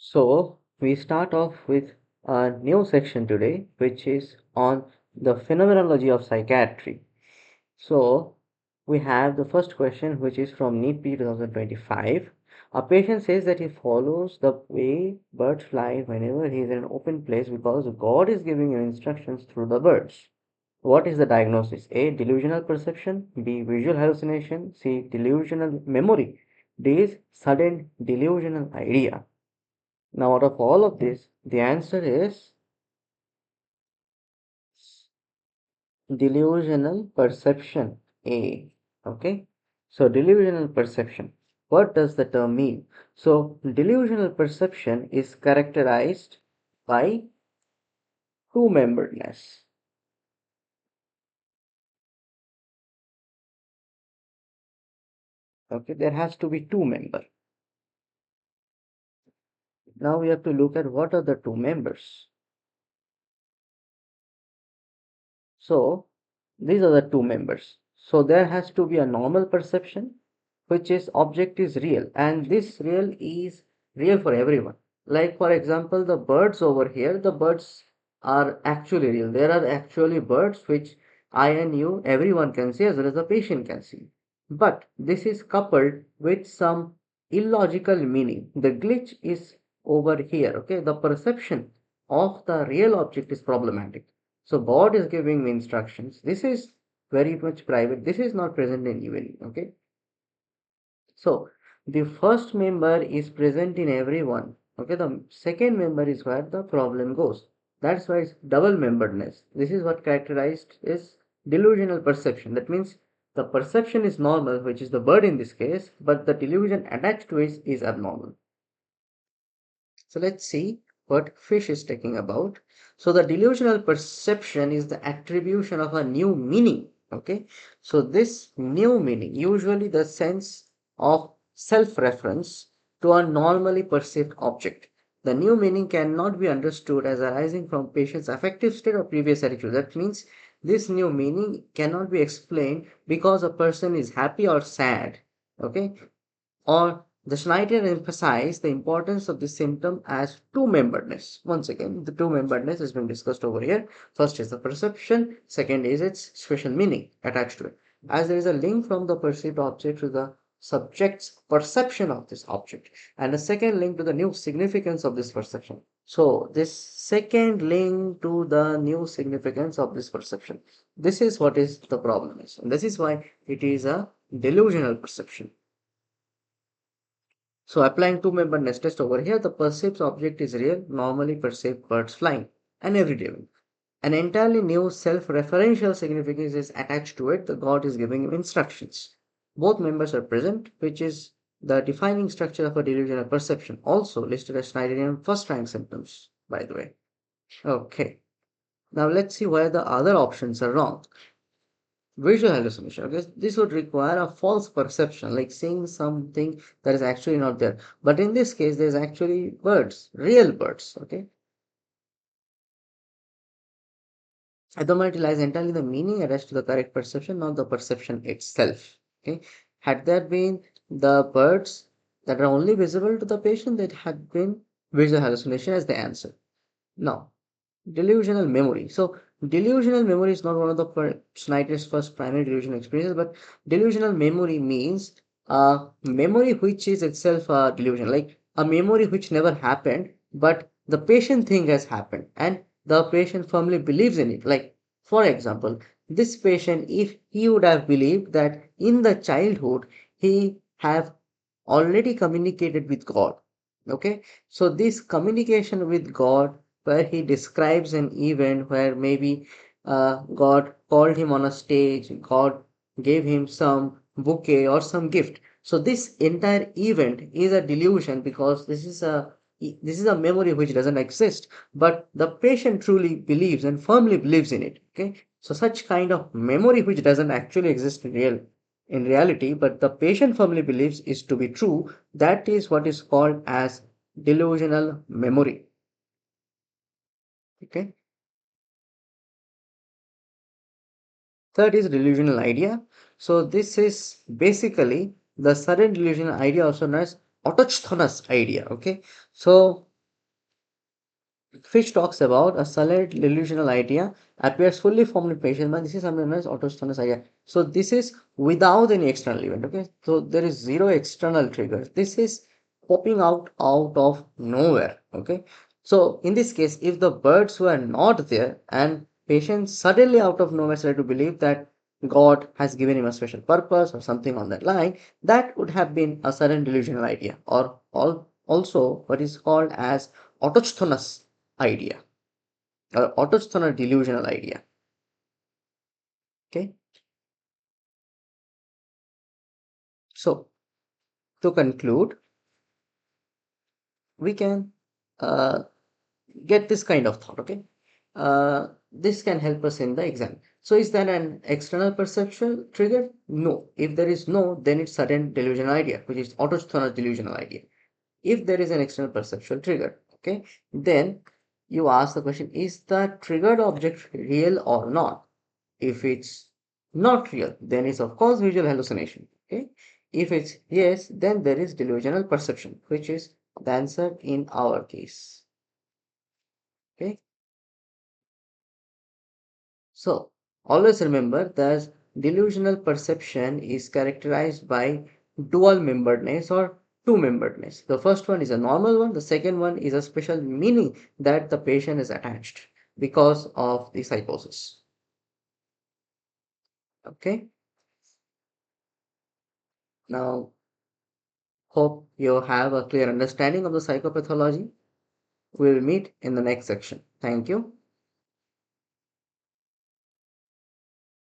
So, we start off with a new section today, which is on the phenomenology of psychiatry. So, we have the first question, which is from NEET P 2025. A patient says that he follows the way birds fly whenever he is in an open place because God is giving him instructions through the birds. What is the diagnosis? A. Delusional perception. B. Visual hallucination. C. Delusional memory. D. Is sudden delusional idea. Now, out of all of this, the answer is delusional perception A. Okay. So, delusional perception. What does the term mean? So, delusional perception is characterized by two-memberedness. Okay, there has to be two member. Now we have to look at what are the two members. So these are the two members. So there has to be a normal perception, which is object is real, and this real is real for everyone. Like for example, the birds over here, the birds are actually real. There are actually birds which I and you, everyone can see as well as the patient can see. But this is coupled with some illogical meaning. The glitch is over here. Okay, the perception of the real object is problematic. So God is giving me instructions. This is very much private. This is not present in evening. Okay. So the first member is present in everyone. Okay. The second member is where the problem goes. That's why it's double memberedness. This is what characterized is delusional perception. That means the perception is normal, which is the bird in this case, but the delusion attached to it is abnormal. So let's see what fish is talking about. So the delusional perception is the attribution of a new meaning. Okay. So this new meaning, usually the sense of self-reference to a normally perceived object. The new meaning cannot be understood as arising from patient's affective state or previous attitude. That means this new meaning cannot be explained because a person is happy or sad. Okay, or the Schneider emphasized the importance of this symptom as two-memberedness. Once again, the two-memberedness has been discussed over here. First is the perception, second is its special meaning attached to it. As there is a link from the perceived object to the subject's perception of this object, and a second link to the new significance of this perception. So, this second link to the new significance of this perception, this is what is the problem is, and this is why it is a delusional perception. So applying two-member nest test over here, the perceived object is real, normally perceived birds flying, and everyday one. An entirely new self-referential significance is attached to it. The God is giving him instructions. Both members are present, which is the defining structure of a delusional perception, also listed as Schneiderian first-rank symptoms, by the way. Okay. Now let's see why the other options are wrong. Visual hallucination. Okay, this would require a false perception, like seeing something that is actually not there. But in this case, there's actually birds, real birds. Okay, abnormality lies entirely in the meaning attached to the correct perception, not the perception itself. Okay, had there been the birds that are only visible to the patient, that had been visual hallucination as the answer. Now, delusional memory. So delusional memory is not one of the Schneider's first primary delusional experiences, but delusional memory means a memory which is itself a delusion, like a memory which never happened, but the patient thing has happened and the patient firmly believes in it. Like, for example, this patient, if he would have believed that in the childhood he have already communicated with God. Okay, so this communication with God, where he describes an event where maybe God called him on a stage, God gave him some bouquet or some gift. So this entire event is a delusion because this is a memory which doesn't exist, but the patient truly believes and firmly believes in it. Okay, so such kind of memory which doesn't actually exist in reality, but the patient firmly believes is to be true, that is what is called as delusional memory. Okay. Third is delusional idea. So this is basically the sudden delusional idea, also known as autochthonous idea. Okay. So which talks about a solid delusional idea appears fully formed in patient mind. This is something known as autonomous idea. So this is without any external event. Okay, so there is zero external triggers. This is popping out of nowhere. Okay, so in this case, if the birds were not there and patient suddenly out of nowhere started to believe that God has given him a special purpose or something on that line, that would have been a sudden delusional idea, or also what is called as autochthonous idea or autochthonous delusional idea. Okay, so to conclude, we can uh, get this kind of thought. Okay, this can help us in the exam. So is that an external perceptual trigger? No. If there is no, then it's sudden delusional idea, which is autochthonous delusional idea. If there is an external perceptual trigger, okay, then you ask the question, is the triggered object real or not? If it's not real, then it's of course visual hallucination. Okay. If it's yes, then there is delusional perception, which is the answer in our case. Okay. So always remember that delusional perception is characterized by dual memberedness or two memberedness. The first one is a normal one, the second one is a special meaning that the patient is attached because of the psychosis. Okay. Now, hope you have a clear understanding of the psychopathology. We'll meet in the next section. Thank you.